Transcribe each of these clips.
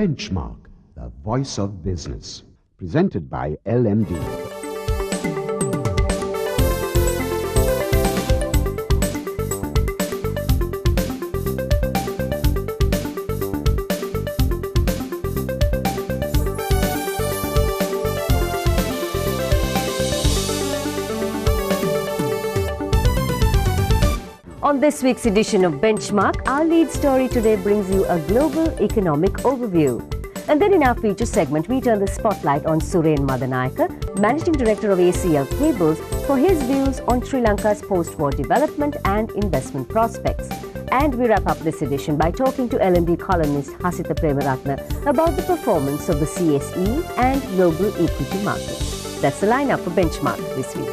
Benchmark, the voice of business. Presented by LMD. On this week's edition of Benchmark, our lead story today brings you a global economic overview. And then in our feature segment, we turn the spotlight on Suren Madanayake, Managing Director of ACL Cables, for his views on Sri Lanka's post-war development and investment prospects. And we wrap up this edition by talking to LMD columnist Hasitha Premaratne about the performance of the CSE and global equity markets. That's the lineup for Benchmark this week.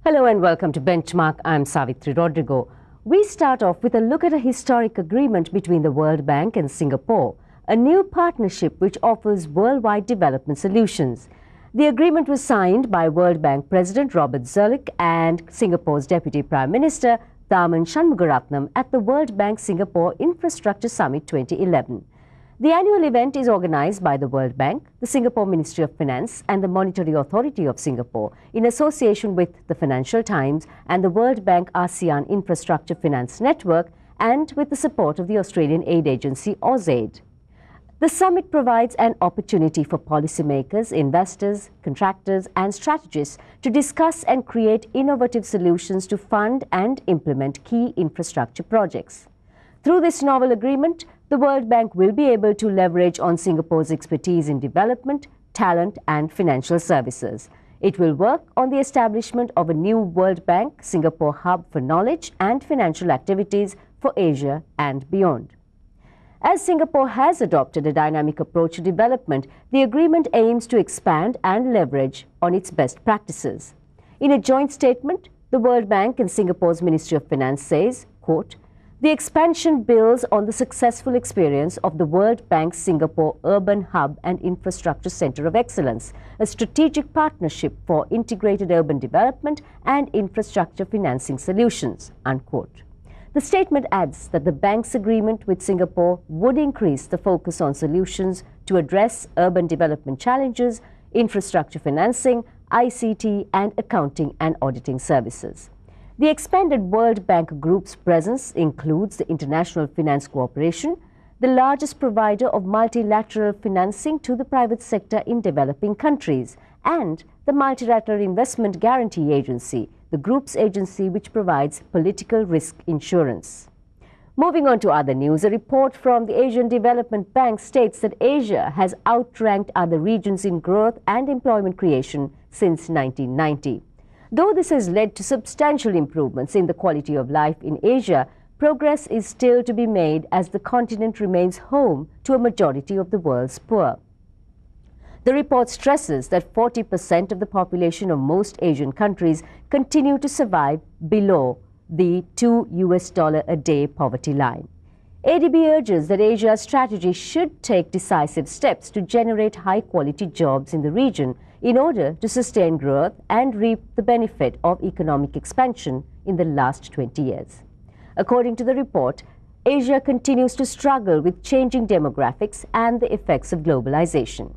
Hello and welcome to Benchmark. I'm Savitri Rodrigo. We start off with a look at a historic agreement between the World Bank and Singapore, a new partnership which offers worldwide development solutions. The agreement was signed by World Bank President Robert Zoellick and Singapore's Deputy Prime Minister Tharman Shanmugaratnam at the World Bank Singapore Infrastructure Summit 2011. The annual event is organized by the World Bank, the Singapore Ministry of Finance and the Monetary Authority of Singapore in association with the Financial Times and the World Bank ASEAN Infrastructure Finance Network and with the support of the Australian aid agency AusAid. The summit provides an opportunity for policymakers, investors, contractors and strategists to discuss and create innovative solutions to fund and implement key infrastructure projects. Through this novel agreement, the World Bank will be able to leverage on Singapore's expertise in development, talent and financial services. It will work on the establishment of a new World Bank Singapore hub for knowledge and financial activities for Asia and beyond. As Singapore has adopted a dynamic approach to development, the agreement aims to expand and leverage on its best practices. In a joint statement, the World Bank and Singapore's Ministry of Finance says, quote, "The expansion builds on the successful experience of the World Bank Singapore Urban Hub and Infrastructure Centre of Excellence, a strategic partnership for integrated urban development and infrastructure financing solutions," unquote. The statement adds that the bank's agreement with Singapore would increase the focus on solutions to address urban development challenges, infrastructure financing, ICT and accounting and auditing services. The expanded World Bank Group's presence includes the International Finance Corporation, the largest provider of multilateral financing to the private sector in developing countries, and the Multilateral Investment Guarantee Agency, the group's agency which provides political risk insurance. Moving on to other news, a report from the Asian Development Bank states that Asia has outranked other regions in growth and employment creation since 1990. Though this has led to substantial improvements in the quality of life in Asia, progress is still to be made as the continent remains home to a majority of the world's poor. The report stresses that 40% of the population of most Asian countries continue to survive below the $2 a day poverty line. ADB urges that Asia's strategy should take decisive steps to generate high-quality jobs in the region in order to sustain growth and reap the benefit of economic expansion in the last 20 years. According to the report, Asia continues to struggle with changing demographics and the effects of globalization.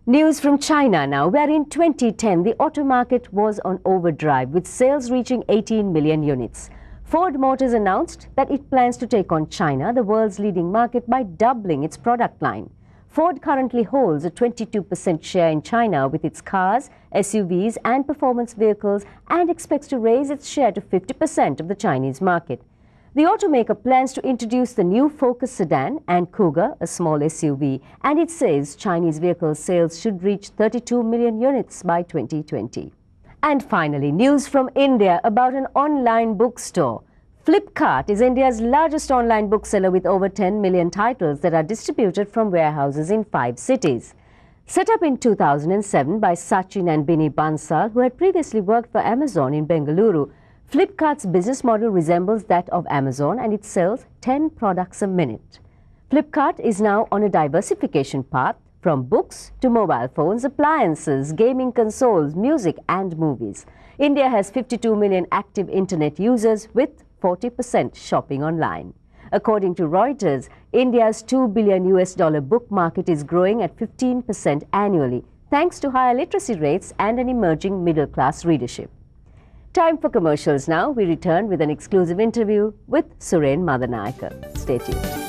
News from China now, where in 2010 the auto market was on overdrive with sales reaching 18 million units. Ford Motors announced that it plans to take on China, the world's leading market, by doubling its product line. Ford currently holds a 22% share in China with its cars, SUVs and performance vehicles and expects to raise its share to 50% of the Chinese market. The automaker plans to introduce the new Focus sedan and Kuga, a small SUV, and it says Chinese vehicle sales should reach 32 million units by 2020. And finally, news from India about an online bookstore. Flipkart is India's largest online bookseller with over 10 million titles that are distributed from warehouses in 5 cities. Set up in 2007 by Sachin and Bini Bansal, who had previously worked for Amazon in Bengaluru, Flipkart's business model resembles that of Amazon and it sells 10 products a minute. Flipkart is now on a diversification path from books to mobile phones, appliances, gaming consoles, music and movies. India has 52 million active internet users with 40% shopping online. According to Reuters, India's $2 billion book market is growing at 15% annually, thanks to higher literacy rates and an emerging middle-class readership. Time for commercials now. We return with an exclusive interview with Suren Madanayaka. Stay tuned.